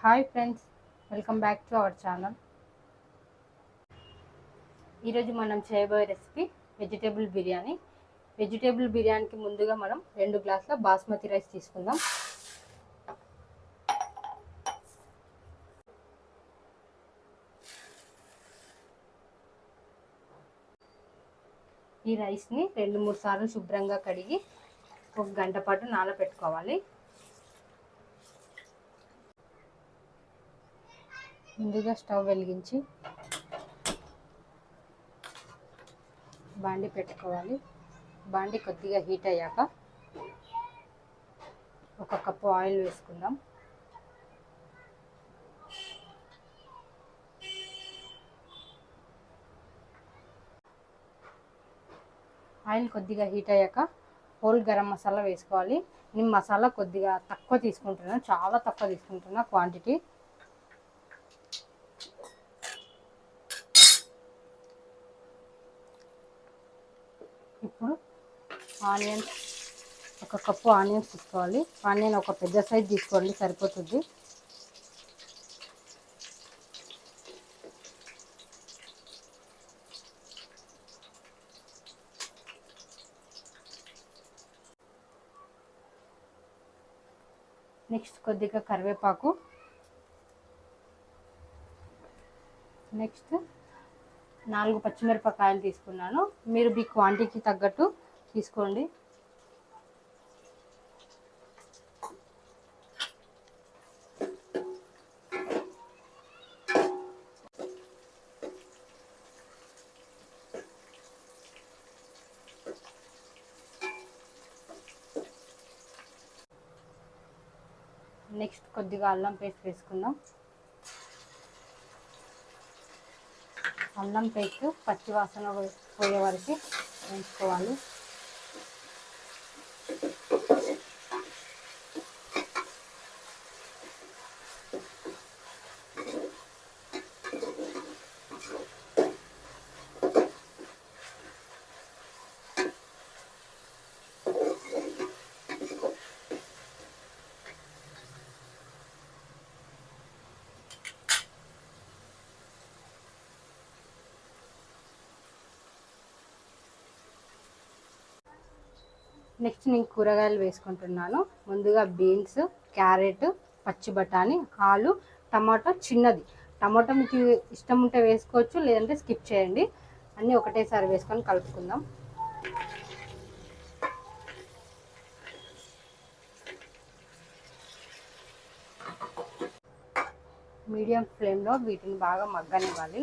Hi friends, welcome back to our channel. ఈరోజు మనం చేయబోయే రెసిపీ వెజిటేబుల్ బిర్యానీ. వెజిటేబుల్ బిర్యానీకి ముందుగా మనం 2 గ్లాసుల బాస్మతి రైస్ తీసుకుందాం. ఈ రైస్ని 2-3 సార్లు శుభ్రంగా కడిగి 1 గంట పాటు నానబెట్టుకోవాలి. ముందుగా స్టవ్ వెలిగించి బాండి పెట్టుకోవాలి. బాండి కొద్దిగా హీట్ అయ్యాక 1 కప్పు ఆయిల్ వేసుకుందాం. ఆయిల్ కొద్దిగా హీట్ అయ్యాక హోల్ గరం మసాలా వేసుకోవాలి. నేను మసాలా కొద్దిగా తక్కువ తీసుకుంటున్నాను, చాలా తక్కువ తీసుకుంటున్నా క్వాంటిటీ. ఇప్పుడు ఆనియన్స్ 1 కప్పు ఆనియన్స్ తీసుకోవాలి. ఆనియన్ ఒక పెద్ద సైజ్ తీసుకోండి, సరిపోతుంది. నెక్స్ట్ కొద్దిగా కరివేపాకు, నెక్స్ట్ 4 పచ్చిమిరపకాయలు తీసుకున్నాను. మీరు మీ క్వాంటిటీకి తగ్గట్టు తీసుకోండి. నెక్స్ట్ కొద్దిగా అల్లం పేస్ట్ వేసుకుందాం. అల్లం పేస్ట్ పచ్చి వాసన పోయే వరకు వేయించుకోవాలి. నెక్స్ట్ నేను కూరగాయలు వేసుకుంటున్నాను. ముందుగా బీన్స్, క్యారెట్, పచ్చి బఠానీ, ఆలు, టమాటో చిన్నది. టమాటో మీకు ఇష్టం ఉంటే వేసుకోవచ్చు, లేదంటే స్కిప్ చేయండి. అన్నీ ఒకటేసారి వేసుకొని కలుపుకుందాం. మీడియం ఫ్లేమ్లో వీటిని బాగా మగ్గనివ్వాలి.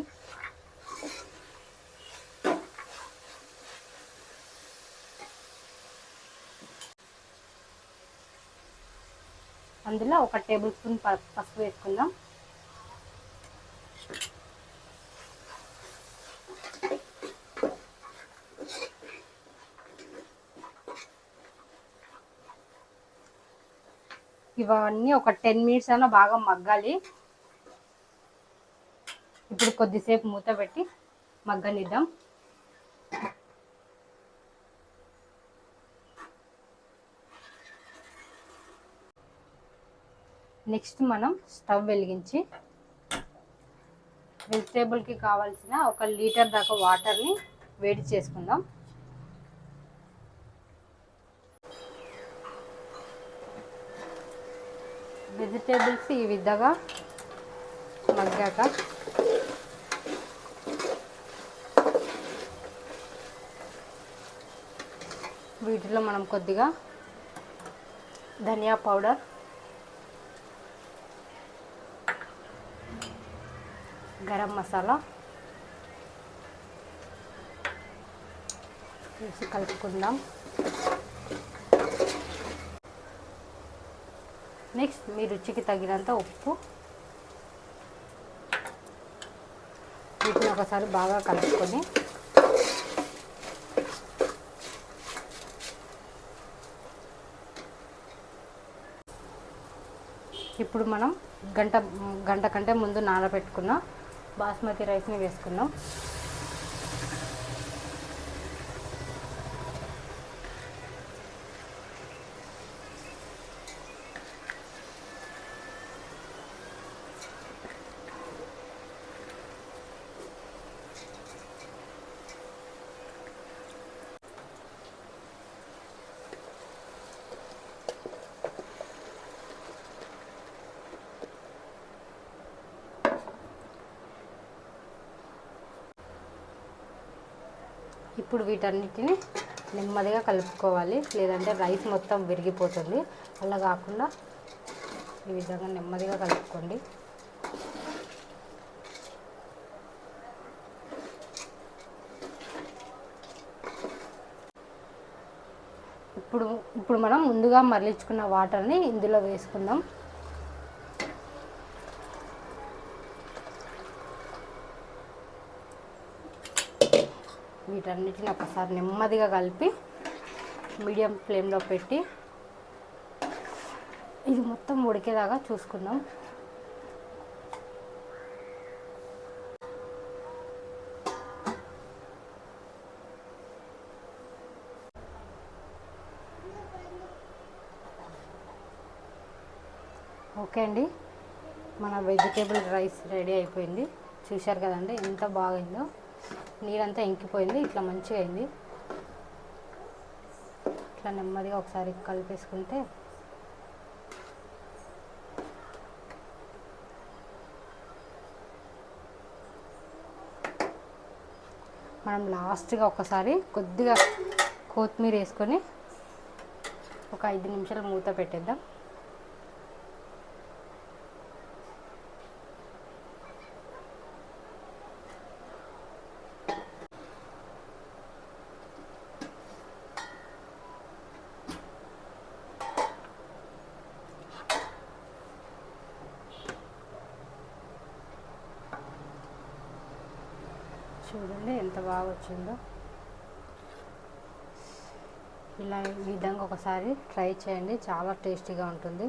అందులో 1 టేబుల్ స్పూన్ పసుపు వేసుకుందాం. ఇవన్నీ ఒక 10 మినిట్స్ అయినా బాగా మగ్గాలి. ఇప్పుడు కొద్దిసేపు మూత పెట్టి మగ్గనిద్దాం. నెక్స్ట్ మనం స్టవ్ వెలిగించి వెజిటేబుల్కి కావాల్సిన 1 లీటర్ దాకా వాటర్ని వేడి చేసుకుందాం. వెజిటేబుల్స్ ఈ విధంగా మగ్గాక వీటిలో మనం కొద్దిగా ధనియా పౌడర్, గరం మసాలా వేసి కలుపుకుందాం. నెక్స్ట్ మీ రుచికి తగినంత ఉప్పు, వీటిని ఒకసారి బాగా కలుపుకొని ఇప్పుడు మనం గంట కంటే ముందు నానబెట్టుకున్న బాస్మతి రైస్ని వేసుకుందాం. ఇప్పుడు వీటన్నిటిని నెమ్మదిగా కలుపుకోవాలి, లేదంటే రైస్ మొత్తం విరిగిపోతుంది. అలా కాకుండా ఈ విధంగా నెమ్మదిగా కలుపుకోండి. ఇప్పుడు మనం ముందుగా మరలించుకున్న వాటర్ని ఇందులో వేసుకుందాం. వీటన్నిటిని ఒకసారి నెమ్మదిగా కలిపి మీడియం ఫ్లేమ్లో పెట్టి ఇది మొత్తం ఉడికేదాకా చూసుకుందాం. ఓకే అండి, మన వెజిటేబుల్ రైస్ రెడీ అయిపోయింది. చూశారు కదండి ఎంత బాగైందో. నీరంతా ఇంకిపోయింది, ఇట్లా మంచిగా అయింది. ఇట్లా నెమ్మదిగా ఒకసారి కలిపేసుకుంటే మనం లాస్ట్గా ఒకసారి కొద్దిగా కొత్తిమీర వేసుకొని ఒక 5 నిమిషాలు మూత పెట్టేద్దాం. చూడండి ఎంత బాగా వచ్చిందో. ఇలా ఈ విధంగా ఒకసారి ట్రై చేయండి, చాలా టేస్టీగా ఉంటుంది.